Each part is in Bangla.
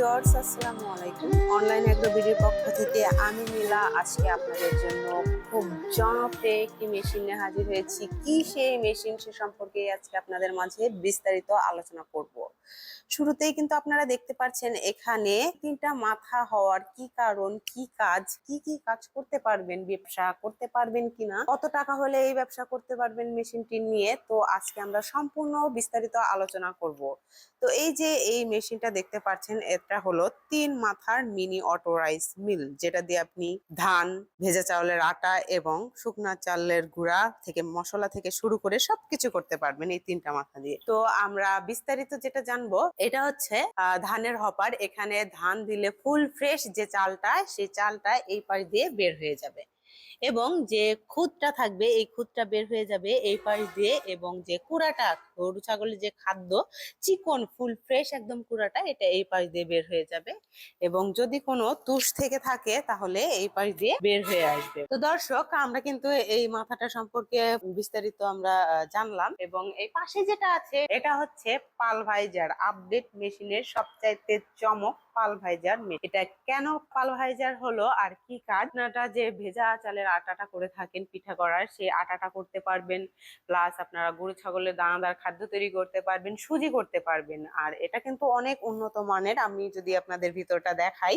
ভিউয়ার্স আসসালামু আলাইকুম। অনলাইন এগ্রো বিডির পক্ষ থেকে আমি নীলা আজকে আপনাদের জন্য খুব জনপ্রিয় একটি মেশিন নিয়ে হাজির হয়েছি। কি সেই মেশিন সে সম্পর্কে আজকে আপনাদের মাঝে বিস্তারিত আলোচনা করব। শুরুতেই কিন্তু আপনারা দেখতে পাচ্ছেন এখানে তিনটা মাথা হওয়ার কি কারণ, কি কাজ, কি কি কাজ করতে পারবেন, ব্যবসা করতে পারবেন কিনা, কত টাকা হলে এই ব্যবসা করতে পারবেন মেশিনটি নিয়ে। তো আজকে আমরা সম্পূর্ণ বিস্তারিত আলোচনা করব। তো এই যে এই মেশিনটা দেখতে পাচ্ছেন এটা হলো 3 মাথার মিনি অটো রাইস মিল, যেটা দিয়ে আপনি ধান, ভেজা চাউলের আটা এবং শুকনা চালের গুঁড়া থেকে মশলা থেকে শুরু করে সবকিছু করতে পারবেন এই 3টা মাথা দিয়ে। তো আমরা বিস্তারিত যেটা জানবো এটা হচ্ছে ধানের হপার। এখানে ধান দিলে ফুল ফ্রেশ যে চালটা, সেই চালটা এই পাশ দিয়ে বের হয়ে যাবে এবং যে খুদটা থাকবে এই খুদটা বের হয়ে যাবে এই পাশ দিয়ে, এবং যে কুড়াটা গরু ছাগলের যে খাদ্য চিকন ফুল ফ্রেশ একদম কুড়াটা এটা এই পাশ দিয়ে বের হয়ে যাবে, এবং যদি কোনো তুষ থেকে থাকে তাহলে এই পাশ দিয়ে বের হয়ে আসবে। তো দর্শক, আমরা কিন্তু এই মাথাটা সম্পর্কে বিস্তারিত আমরা জানলাম, এবং এই পাশে যেটা আছে এটা হচ্ছে পালভাইজার আপডেট মেশিনের সবচাইতে চমক পালভাইজার মেশিন। এটা কেন পালভাইজার হলো আর কি কাজ, আপনারা যে ভেজা চালের আটাটা করে থাকেন পিঠা করার, সেই আটাটা করতে পারবেন, প্লাস আপনারা গরু ছাগলের দানাদার খাদ্য তৈরি করতে পারবেন, সুজি করতে পারবেন। আর এটা কিন্তু অনেক উন্নত মানের। আমি যদি আপনাদের ভিতরটা দেখাই,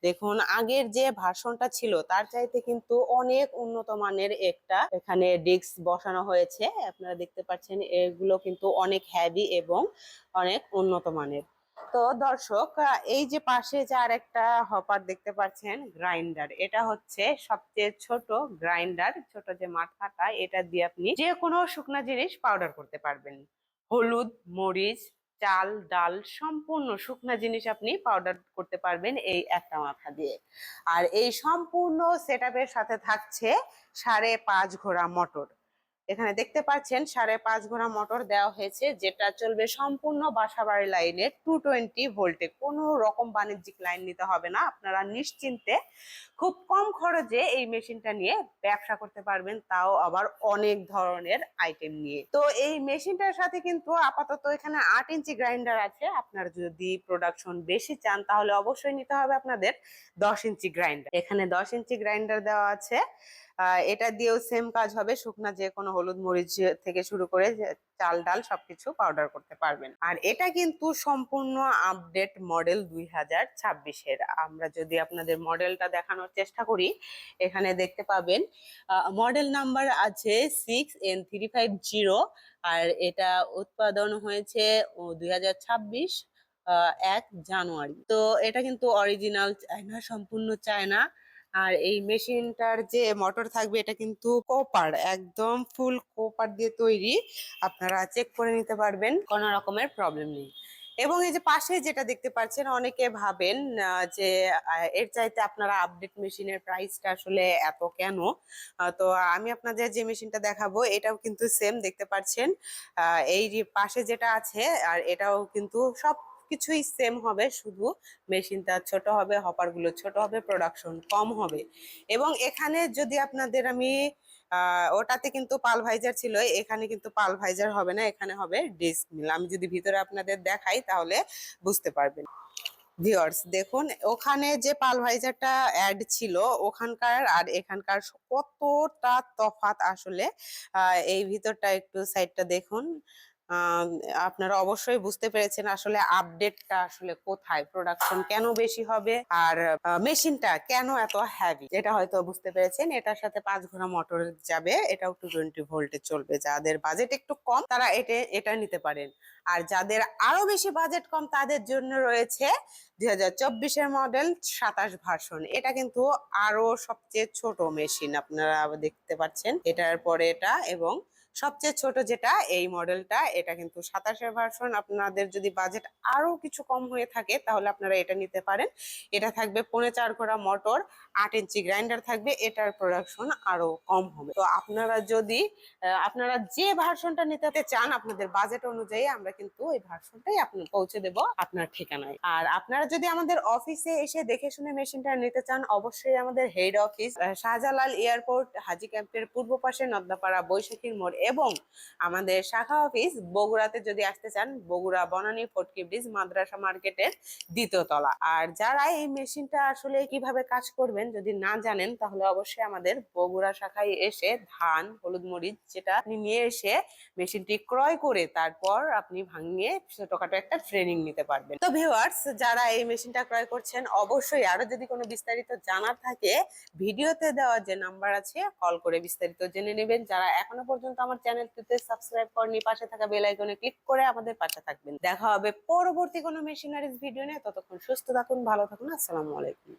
দেখুন আগের যে ভার্সনটা ছিল তার চাইতে কিন্তু অনেক উন্নত মানের একটা এখানে ডিস্ক বসানো হয়েছে। আপনারা দেখতে পাচ্ছেন এগুলো কিন্তু অনেক হেভি এবং অনেক উন্নত মানের। তো দর্শক, এই যে পাশে যে আরেকটা হপার দেখতে পাচ্ছেন গ্রাইন্ডার, এটা হচ্ছে সবচেয়ে ছোট গ্রাইন্ডার। ছোট যে মাথাটা এটা দিয়ে আপনি যে কোনো শুকনা জিনিস পাউডার করতে পারবেন। হলুদ, মরিচ, চাল, ডাল সম্পূর্ণ শুকনা জিনিস আপনি পাউডার করতে পারবেন এই একটা মাথা দিয়ে। আর এই সম্পূর্ণ সেটআপের সাথে থাকছে 5.5 ঘোড়া মোটর। এখানে দেখতে পাচ্ছেন 5.5 ঘোড়া মোটর দেওয়া হয়েছে, যেটা চলবে সম্পূর্ণ বাসাবাড়ি লাইনে 220 ভোল্টে। কোনো রকম বাণিজ্যিক লাইন নিতে হবে না, আপনারা নিশ্চিন্তে খুব কম খরচে এই মেশিনটা নিয়ে ব্যবসা করতে পারবেন, তাও আবার অনেক ধরনের আইটেম নিয়ে। তো এই মেশিনটার সাথে কিন্তু আপাতত এখানে 8 ইঞ্চি গ্রাইন্ডার আছে। আপনারা যদি প্রোডাকশন বেশি চান তাহলে অবশ্যই নিতে হবে আপনাদের 10 ইঞ্চি গ্রাইন্ডার। এখানে 10 ইঞ্চি গ্রাইন্ডার দেওয়া আছে। এটা দিয়েও সেম কাজ হবে, শুকনা যে কোনো হলুদ মরিচ থেকে শুরু করে চাল ডাল সবকিছু পাউডার করতে পারবেন। আর এটা কিন্তু সম্পূর্ণ আপডেট মডেল 2026-এর। আমরা যদি আপনাদের মডেলটা দেখানোর চেষ্টা করি, এখানে দেখতে পাবেন মডেল নাম্বার আছে 6N350। আর এটা উৎপাদন হয়েছে 2026 1 জানুয়ারি। তো এটা কিন্তু অরিজিনাল চায়না, সম্পূর্ণ চায়না। আর এই মেশিনটার যে মোটর থাকবে এটা কিন্তু কোপার, একদম ফুল কোপার দিয়ে তৈরি। আপনারা চেক করে নিতে পারবেন, কোনো রকমের প্রবলেম নেই। এবং এই যে পাশে যেটা দেখতে পাচ্ছেন, অনেকে ভাবেন যে এর চাইতে আপনারা আপডেট মেশিনের প্রাইসটা আসলে এত কেন। তো আমি আপনাদের যে মেশিনটা দেখাবো এটাও কিন্তু সেম দেখতে পাচ্ছেন। এই যে পাশে যেটা আছে আর এটাও কিন্তু সব কিছুই সেম হবে, শুধু মেশিনটা ছোট হবে, হপার গুলো ছোট হবে, প্রোডাকশন কম হবে। এবং এখানে যদি আপনাদের আমি ওটাতে কিন্তু পালভাইজার ছিল, এখানে কিন্তু পালভাইজার হবে না, এখানে হবে ডিস্ক মিল। আমি যদি ভিতরে আপনাদের দেখাই তাহলে বুঝতে পারবেন। ভিউয়ার্স দেখুন, ওখানে যে পালভাইজারটা অ্যাড ছিল ওখানকার আর এখানকার কতটা তফাৎ আসলে। এই ভিতরটা একটু সাইডটা দেখুন। আহ, আপনারা অবশ্যই বুঝতে পেরেছেন আসলে আপডেটটা আসলে কোথায়, প্রোডাকশন কেন বেশি হবে, আর মেশিনটা কেন এত হ্যাভি, এটা হয়তো বুঝতে পেরেছেন। এটার সাথে 5 ঘোড়া মোটর যাবে, এটাও 220 ভোল্টে চলবে। যাদের বাজেট একটু কম তারা এটা নিতে পারেন। আর যাদের আরো বেশি বাজেট কম তাদের জন্য রয়েছে 2024-এর মডেল 27 ভার্সন। এটা কিন্তু আরো সবচেয়ে ছোট মেশিন, আপনারা দেখতে পাচ্ছেন এটার পরে এটা, এবং সবচেয়ে ছোট যেটা এই মডেলটা, এটা কিন্তু 27-এর ভার্সন। আপনাদের যদি বাজেট আরো কিছু কম হয়ে থাকে তাহলে আপনারা এটা নিতে পারেন। এটা থাকবে 4.5 ঘোড়া মোটর, 8 ইঞ্চি গ্রাইন্ডার থাকবে, এটার প্রোডাকশন আরো কম হবে। তো আপনারা যদি আপনারা যে ভার্সনটা নিতে চান আপনাদের বাজেট অনুযায়ী আমরা কিন্তু ওই ভার্সনটাই আপনার পৌঁছে দেব আপনার ঠিকানায়। আর আপনারা যদি আমাদের অফিসে এসে দেখে শুনে মেশিনটা নিতে চান, অবশ্যই আমাদের হেড অফিস শাহজালাল এয়ারপোর্ট হাজি ক্যাম্পের পূর্ব পাশে নদ্দাপাড়া বৈশাখীর মোড়, এবং আমাদের শাখা অফিস বগুড়াতে যদি আসতে চান, বগুড়া বনানী ফটকি ব্রিজ মাদ্রাসা মার্কেটের দ্বিতীয় তলা। আর যারা এই মেশিনটা আসলে কিভাবে কাজ করবেন যদি না জানেন, তাহলে অবশ্যই আমাদের বগুড়া শাখায় এসে ধান, হলুদ, মরিচ যেটা আপনি নিয়ে এসে মেশিনটি ক্রয় করে তারপর আপনি ভাঙিয়ে ছোটখাটো একটা ট্রেনিং নিতে পারবেন। তো ভিউয়ার্স, যারা এই মেশিনটা ক্রয় করছেন, অবশ্যই আরো যদি কোনো বিস্তারিত জানার থাকে, ভিডিওতে দেওয়া যে নাম্বার আছে কল করে বিস্তারিত জেনে নেবেন। যারা এখনো পর্যন্ত আমার চ্যানেলটিতে সাবস্ক্রাইব করেনি, পাশে থাকা বেল আইকনে ক্লিক করে আমাদের পাশে থাকবেন। দেখা হবে পরবর্তী কোনো মেশিনারিজ ভিডিও নিয়ে। ততক্ষণ সুস্থ থাকুন, ভালো থাকুন। আসসালামু আলাইকুম।